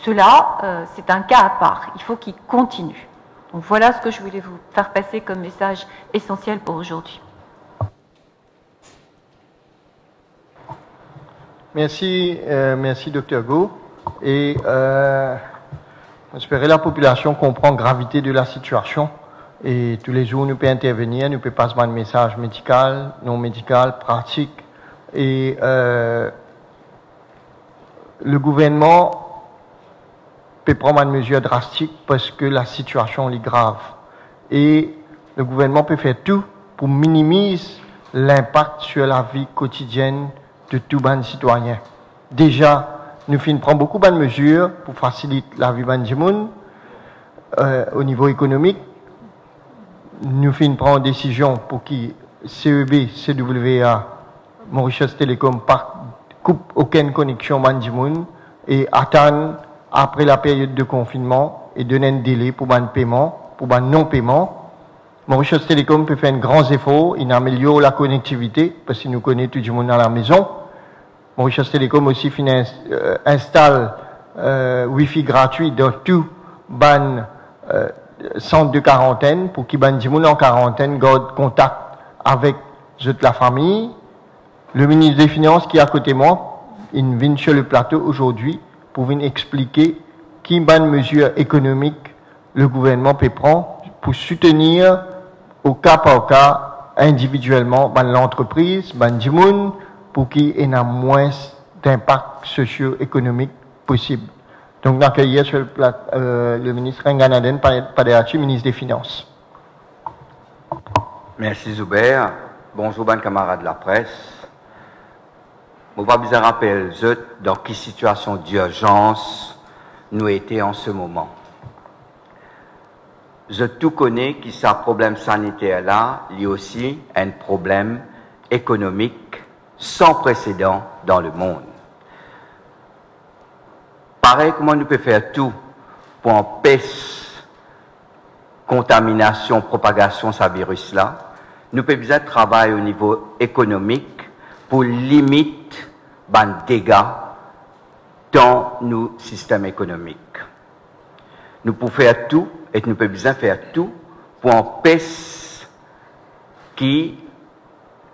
Cela, c'est un cas à part. Il faut qu'ils continuent. Donc voilà ce que je voulais vous faire passer comme message essentiel pour aujourd'hui. Merci, merci Dr Go. Et j'espère que la population comprend la gravité de la situation. Et tous les jours, nous pouvons intervenir, nous pouvons passer un message médical, non médical, pratique. Et le gouvernement peut prendre une mesure drastique parce que la situation est grave. Et le gouvernement peut faire tout pour minimiser l'impact sur la vie quotidienne de tous les citoyens. Déjà, nous prenons beaucoup de mesures pour faciliter la vie des gens au niveau économique. Nous prenons une décision pour que CEB, CWA, Mauritius Telecom ne coupe aucune connexion des gens et attendre après la période de confinement et donner un délai pour un paiement, pour un non-paiement. Mauritius Telecom peut faire un grand effort, il améliore la connectivité, parce que nous connaissons tout le monde à la maison. Mauritius Telecom aussi installe Wi-Fi gratuit dans tout ban centre de quarantaine pour que les gens en quarantaine gardent contact avec la famille. Le ministre des Finances qui est à côté de moi, il vient sur le plateau aujourd'hui pour venir expliquer quelles mesures économiques le gouvernement peut prendre pour soutenir au cas par cas individuellement l'entreprise, les gens, pour qu'il y ait moins d'impact socio-économique possible. Donc, d'accueillir sur le ministre Renganaden Padehachi, ministre des Finances. Merci Zuber. Bonjour, bonnes camarades de la presse. Je vais vous rappeler dans quelle situation d'urgence nous étions en ce moment. Je tout connais que ce problème sanitaire là, il y a aussi un problème économique sans précédent dans le monde. Pareil, comment nous pouvons faire tout pour empêcher contamination, propagation de ce virus-là, nous pouvons bien travailler au niveau économique pour limiter les dégâts dans nos systèmes économiques. Nous pouvons faire tout et nous pouvons bien faire tout pour empêcher que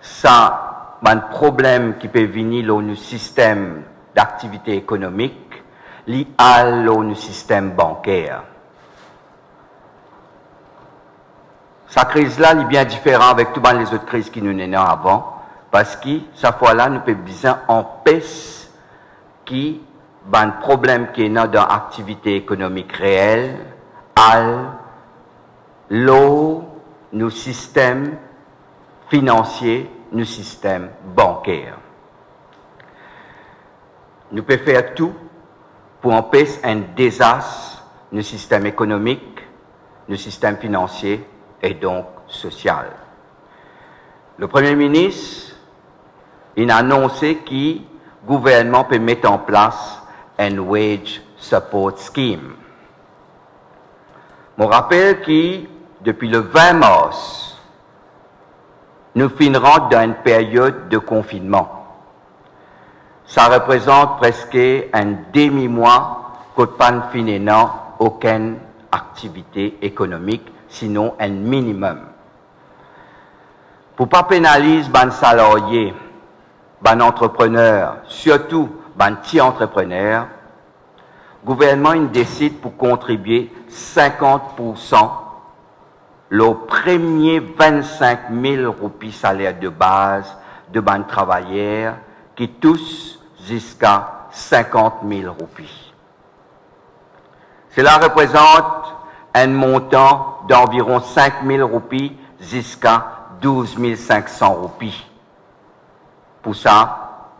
ça, un problème qui peut venir dans nos systèmes d'activité économique, lié à nos systèmes bancaires. Cette crise-là est bien différente avec toutes les autres crises qui nous n'étaient avant, parce que cette fois-là, nous pouvons bien empêcher que un problème qui est dans l'activité économique réelle, l'eau, nos systèmes financiers, nos systèmes bancaires. Nous pouvons faire tout pour empêcher un désastre dans le système économique, le système financier et donc social. Le Premier ministre il a annoncé que le gouvernement peut mettre en place un wage support scheme. Je rappelle que depuis le 20 mars, nous finirons dans une période de confinement. Ça représente presque un demi-mois qu'on ne finit aucune activité économique, sinon un minimum. Pour ne pas pénaliser les salariés, les entrepreneurs, surtout les petits entrepreneurs, le gouvernement décide pour contribuer 50% le premier 25 000 roupies salaire de base de les travailleurs qui touchent jusqu'à 50 000 roupies. Cela représente un montant d'environ 5 000 roupies jusqu'à 12 500 roupies. Pour ça,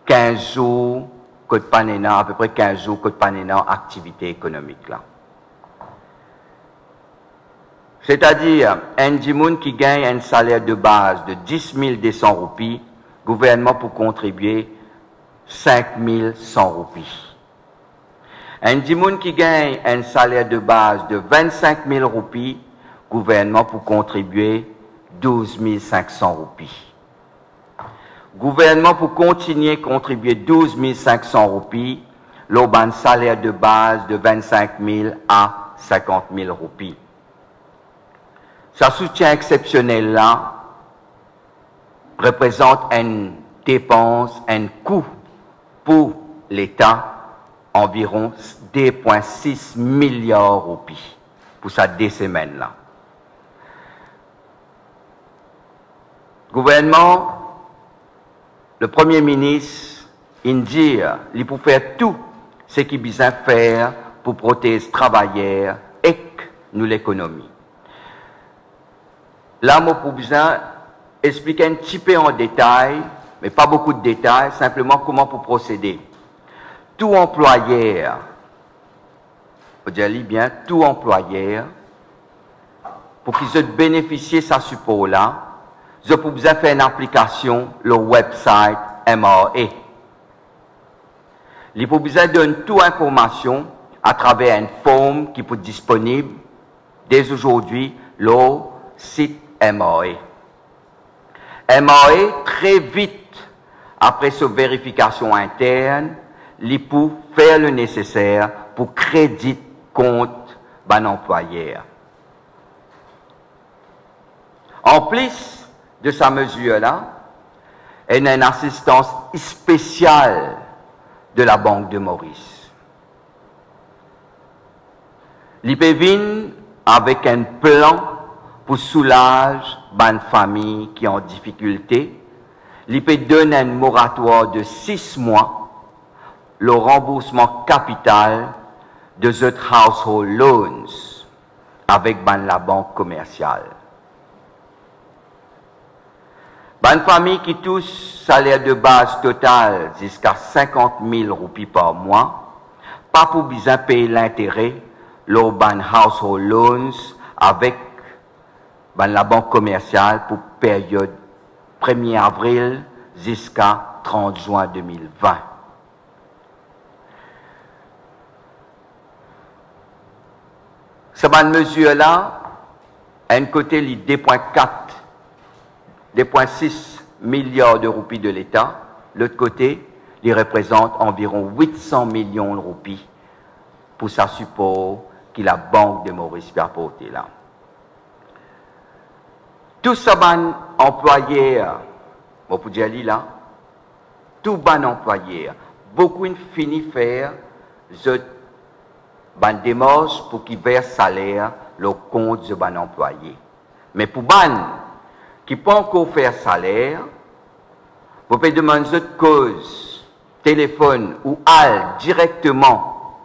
15 jours, Côte Panena, à peu près 15 jours, Côte Panena, activité économique là. C'est-à-dire, un Jimoun qui gagne un salaire de base de 10 200 roupies, gouvernement pour contribuer 5 100 roupies. Un Jimoun qui gagne un salaire de base de 25 000 roupies, gouvernement pour contribuer 12 500 roupies. Gouvernement pour continuer à contribuer 12 500 roupies, l'auban salaire de base de 25 000 à 50 000 roupies. Ce soutien exceptionnel là représente une dépense, un coût pour l'État environ 2,6 milliards de roupies pour ces 2 semaines là. Gouvernement, le Premier ministre, il dit, il peut faire tout ce qu'il a besoin de faire pour protéger les travailleurs et nous l'économie. Là, moi, pour besoin expliquer un petit peu en détail, mais pas beaucoup de détails, simplement comment pour procéder. Tout employeur, faut dire bien, tout employeur, pour qu'ils aient bénéficié de ce support-là, je peux besoin faire une application, le website MRA. Il peut besoin donner toute information à travers une forme qui peut être disponible dès aujourd'hui, le site MRA. MRA, très vite, après sa vérification interne, il peut faire le nécessaire pour crédit compte d'un employeur. En plus de sa mesure-là, il y a une assistance spéciale de la Banque de Maurice. L'IPVIN, avec un plan pour soulager une famille qui est en difficulté, l'IP donne un moratoire de 6 mois, le remboursement capital de the household loans avec la banque commerciale. Une famille qui touche salaire de base total jusqu'à 50 000 roupies par mois, pas pour besoin payer l'intérêt, l'urban household loans avec la banque commerciale pour période 1er avril jusqu'à 30 juin 2020. Cette mesure-là, à un côté, les 2,6 milliards de roupies de l'État, l'autre côté, il représente environ 800 millions de roupies pour sa support que la Banque de Maurice peut apporter là. Tout ça, employé, on peut dire là, tout ban employé, beaucoup fini faire ban démarche pour qu'ils versent salaire le compte de ban employé. Mais pour ban qui ne peut encore faire salaire, vous pouvez demander une cause, téléphone ou aller directement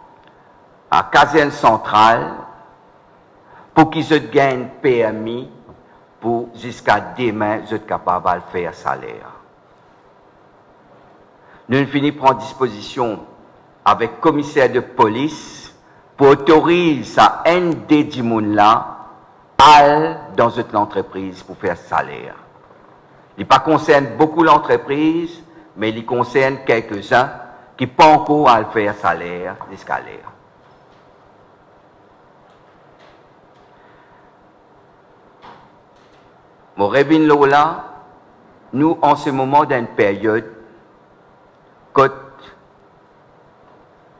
à caserne centrale pour qu'ils se gagnent PMI pour jusqu'à demain, vous êtes capable de faire salaire. Nous finissons prendre disposition avec le commissaire de police pour autoriser à un des dimoun là aller dans cette entreprise pour faire salaire. Il ne concerne pas beaucoup l'entreprise, mais il concerne quelques-uns qui ne peuvent pas encore à faire salaire jusqu'à l'air. Mon Rébin Lola, nous, en ce moment, dans une période, quand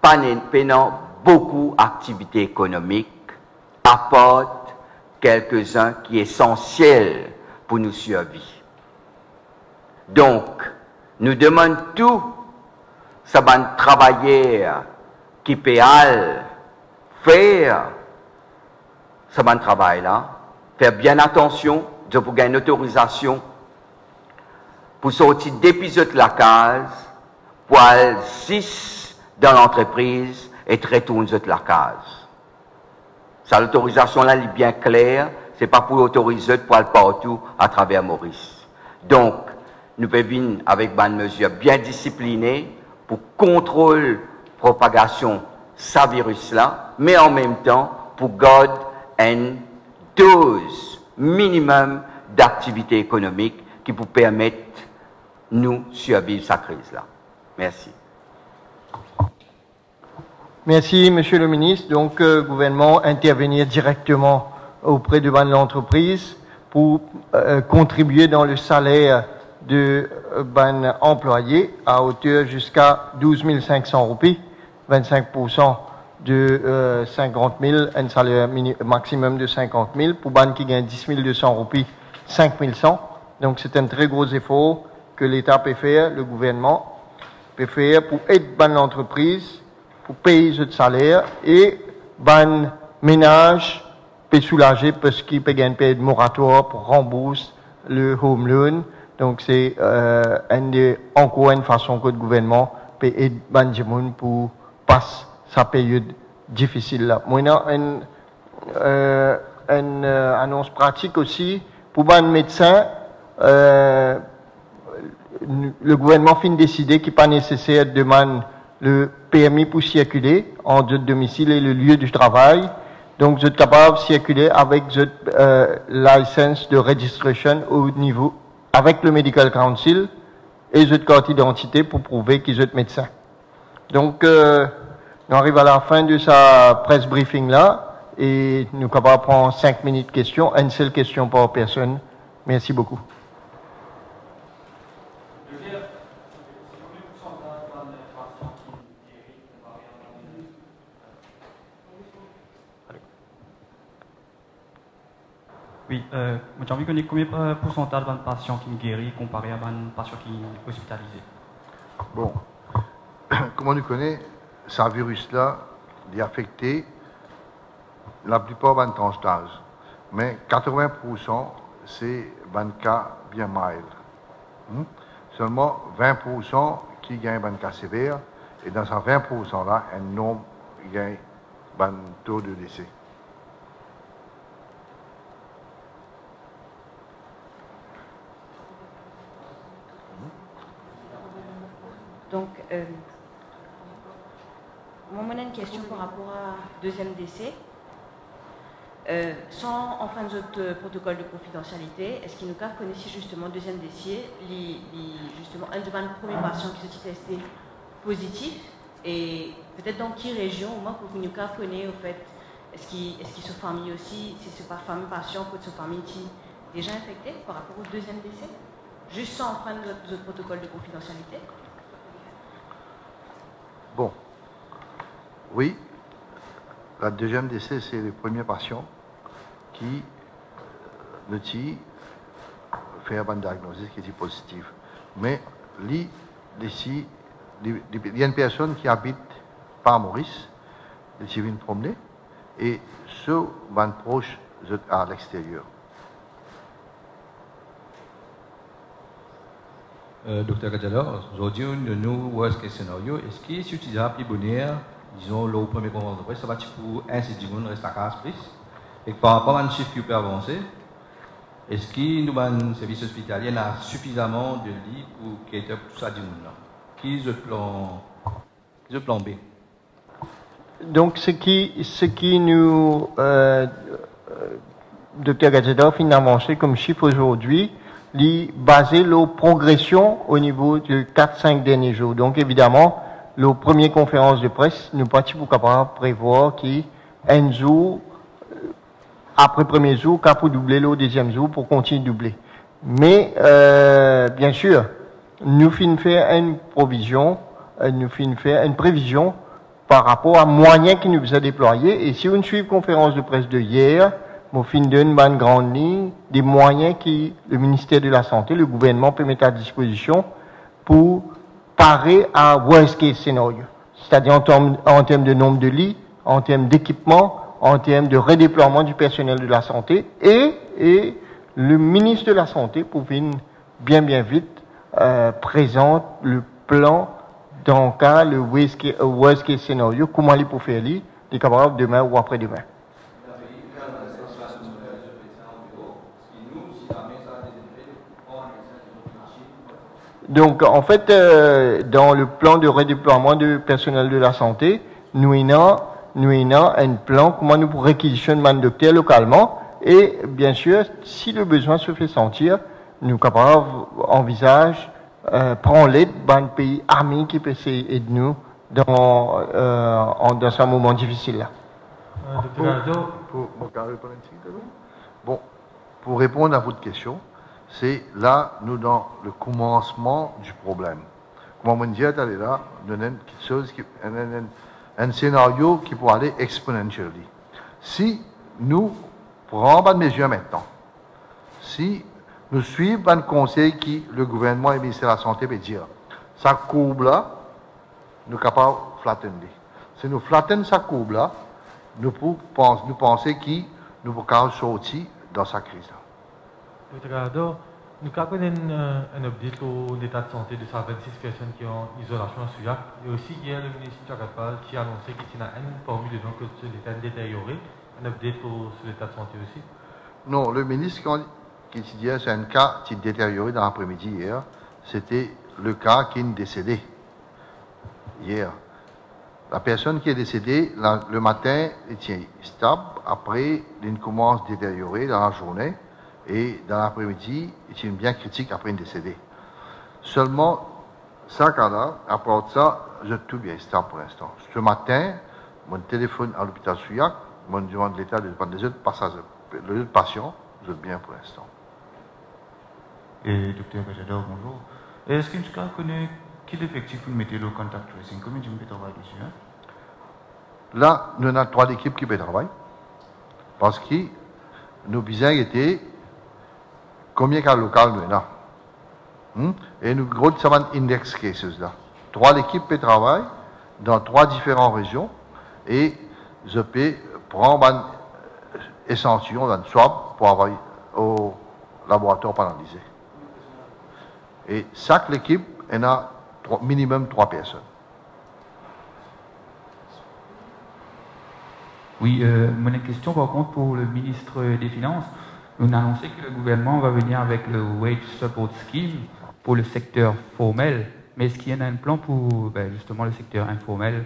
pendant beaucoup d'activités économiques, apportent quelques-uns qui sont essentiels pour nous survivre. Donc, nous demandons tout ça va travailler qui peut faire ce travail là, faire bien attention, je pour gagner une autorisation pour sortir d'épisode de la case, pour aller 6 dans l'entreprise et retourner de la case. Ça, l'autorisation là, elle est bien claire. C'est pas pour autoriser pour aller partout à travers Maurice. Donc, nous pouvons venir avec une mesure bien disciplinée pour contrôler la propagation de ce virus-là, mais en même temps, pour garder une dose minimum d'activité économique qui peut permettre nous survivre cette crise-là. Merci. Merci, Monsieur le ministre. Donc, gouvernement intervenir directement auprès de l'entreprise pour contribuer dans le salaire de employés à hauteur jusqu'à 12 500 roupies, 25% de 50 000, un salaire maximum de 50 000. Pour ban qui gagne 10 200 roupies, 5 100. Donc, c'est un très gros effort que l'État peut faire, le gouvernement peut faire pour aider l'entreprise, pour payer ce salaire et ban ménage peut soulager parce qu'il peut gagner une paie de moratoire pour rembourser le home loan. Donc, c'est encore une façon que le gouvernement peut aider ban gens pour passer sa période difficile là. Maintenant, une annonce pratique aussi pour ban médecin. Le gouvernement fin décider qu'il n'est pas nécessaire de demander le permis pour circuler entre votre domicile et le lieu du travail. Donc, vous êtes capable de circuler avec votre licence de registration au niveau, avec le Medical Council et votre carte d'identité pour prouver qu'ils êtes médecin. Donc, on arrive à la fin de sa presse briefing là et nous sommes capables de prendre 5 minutes de questions, une seule question par personne. Merci beaucoup. Oui, j'ai envie de connaître combien de pourcentage de patients qui guérit comparé à des patients qui sont hospitalisés. Bon, comme on nous connaît, ce virus-là est affecté la plupart des tranches d'âge. Mais 80%, c'est des cas bien mild. Seulement 20% qui gagnent des cas sévères. Et dans ces 20%-là, un nombre gagne un taux de décès. Donc, moi, j'ai une question par rapport à deuxième décès. Sans enfin notre protocole de confidentialité, est-ce qu'il nous connaît justement deuxième décès, justement un de nos premiers patients qui se testé positif et peut-être dans quelle région au moins pour que nous connaît au fait, est-ce qu'il se famille aussi, si ce n'est pas famille patient, pour sa famille qui est déjà infecté par rapport au deuxième décès, juste sans enfin notre protocole de confidentialité. Bon, oui, la deuxième décès, c'est le premier patient qui le fait un diagnostic qui est positif. Mais ici, il y a une personne qui habite pas à Maurice, qui vient promener, et ceux van proches à l'extérieur. Docteur Gadjala, aujourd'hui, nous, worst case scénario, est-ce qu'il est utilisable pour bonheur, disons, le premier conférence de presse, ça va pour ainsi dire, reste à 15 plus, et par rapport à un chiffre qui peut avancer, est-ce que nous, un service hospitalier, a suffisamment de lits pour qu'il y ait tout ça, qui est le plan B? Donc, ce qui nous, Dr Gadjala, finalement, avancé comme chiffre aujourd'hui, basé la progression au niveau de 4-5 derniers jours. Donc, évidemment, la première conférence de presse, nous pas capable de prévoir qu'un jour, après le premier jour, qu'à pour doubler le deuxième jour pour continuer de doubler. Mais, bien sûr, nous finissons faire une provision, une prévision par rapport à moyens qui nous a déployés. Et si on suit la conférence de presse de hier, nous finissons une grande ligne des moyens que le ministère de la Santé, le gouvernement peut mettre à disposition pour parer à worst case scenario. C'est-à-dire en termes de nombre de lits, en termes d'équipement, en termes de redéploiement du personnel de la santé et le ministre de la Santé, pour venir bien vite, présente le plan dans le cas, le worst case scenario, comment il peut faire, il est capable demain ou après-demain. Donc, en fait, dans le plan de redéploiement du personnel de la santé, nous avons un plan comment nous réquisitionner un docteur localement. Et bien sûr, si le besoin se fait sentir, nous sommes capables d'envisager, prendre l'aide d'un pays ami qui peut aider nous dans ce moment difficile là. Pour répondre à votre question, c'est là, nous, dans le commencement du problème. Comme on dit, là, nous avons quelque chose un scénario qui pourrait aller exponentially. Si nous prenons des mesures maintenant, si nous suivons un conseil qui le gouvernement et le ministère de la Santé peut dire, sa courbe là, nous sommes capables de flatter. Si nous flattons sa courbe là, nous pensons que nous pouvons sortir dans sa crise là. Nous avons un update sur l'état de santé de 126 personnes qui sont en isolation à Souillac. Et aussi, hier, le ministre Tchakapal qui a annoncé qu'il y a une parmi les gens que l'état est détérioré. Un update sur l'état de santé aussi. Non, le ministre qui disait c'est un cas qui est détérioré dans l'après-midi hier. C'était le cas qui est décédé hier. La personne qui est décédée le matin était stable. Après, il commence à détériorer dans la journée. Et dans l'après-midi, il est bien critique après une décédé. Seulement, ça, cas-là, après ça, je suis tout bien stable pour l'instant. Ce matin, mon téléphone à l'hôpital Souillac, mon demande l'état des autres patients, je suis bien pour l'instant. Et docteur Gajador, bonjour. Est-ce que tu connais quel effectif vous mettez le contact tracing? Combien de gens peut travailler dessus? Là, nous avons 3 équipes qui peuvent travailler. Parce que nos besoins étaient combien de cas locaux nous avons. Et nous avons un index cases là. 3 équipes peuvent travailler dans 3 différentes régions et je peux prendre un échantillon d'un swab pour avoir au laboratoire pour analyser. Et chaque équipe a minimum 3 personnes. Oui, mon question par contre pour le ministre des Finances. On a annoncé que le gouvernement va venir avec le Wage Support Scheme pour le secteur formel. Mais est-ce qu'il y en a un plan pour justement le secteur informel?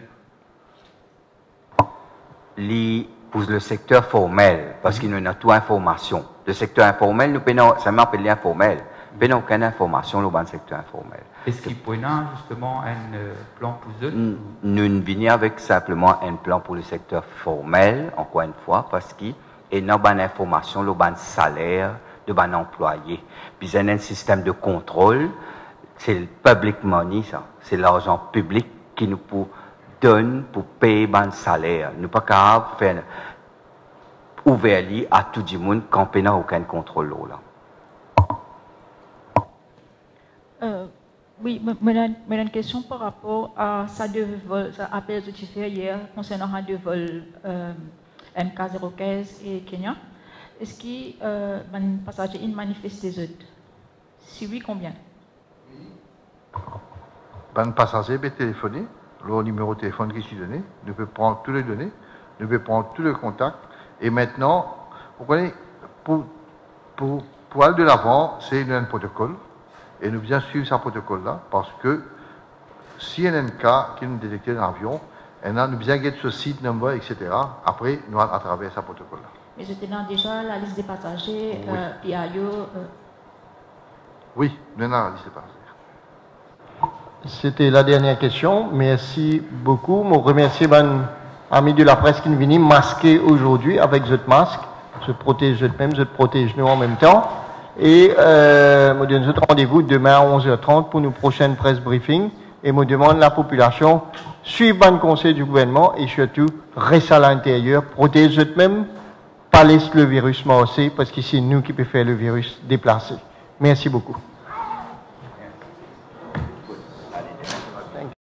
Pour le secteur formel, parce qu'il nous a toute information. Le secteur informel, nous prenons, ça m'appelle informel. Nous n'avons aucune information dans le secteur informel. Est-ce qu'il peut y avoir justement un plan pour eux? Nous venons avec simplement un plan pour le secteur formel, encore une fois, parce qu'il y a une information, le salaire de l'employé. Puis il y a un système de contrôle, c'est le public money, ça. C'est l'argent public qui nous donne pour payer le salaire. Nous ne sommes pas capables de faire ouvert à tout le monde quand on n'a aucun contrôle là. Oui, mais une question par rapport à ça appel que tu fais hier concernant un de vol MK015 et Kenya. Est-ce qu'il un passager manifeste les autres? Si oui, combien? Un passager peut téléphoner, le numéro de téléphone qui est donné, nous peut prendre toutes les données, nous peut prendre tous les contacts. Et maintenant, vous connaissez, pour aller de l'avant, c'est un protocole. Et nous bien suivre ce protocole-là, parce que s'il y a un cas qui nous détecté dans l'avion, nous bien get ce site number, etc. Après, nous allons à travers ce protocole-là. Mais c'était déjà la liste des passagers, oui. PIO. Oui, nous avons la liste des passagers. C'était la dernière question. Merci beaucoup. Je remercie mes amis de la presse qui sont venus masquer aujourd'hui avec votre masque. Je protège eux-mêmes, je protège nous en même temps. Et je donne rendez-vous demain à 11h30 pour nos prochaines presse briefing. Et je demande la population suivre le conseil du gouvernement et surtout reste à l'intérieur, protège eux-mêmes, pas laisser le virus morcer parce que c'est nous qui peut faire le virus déplacer. Merci beaucoup.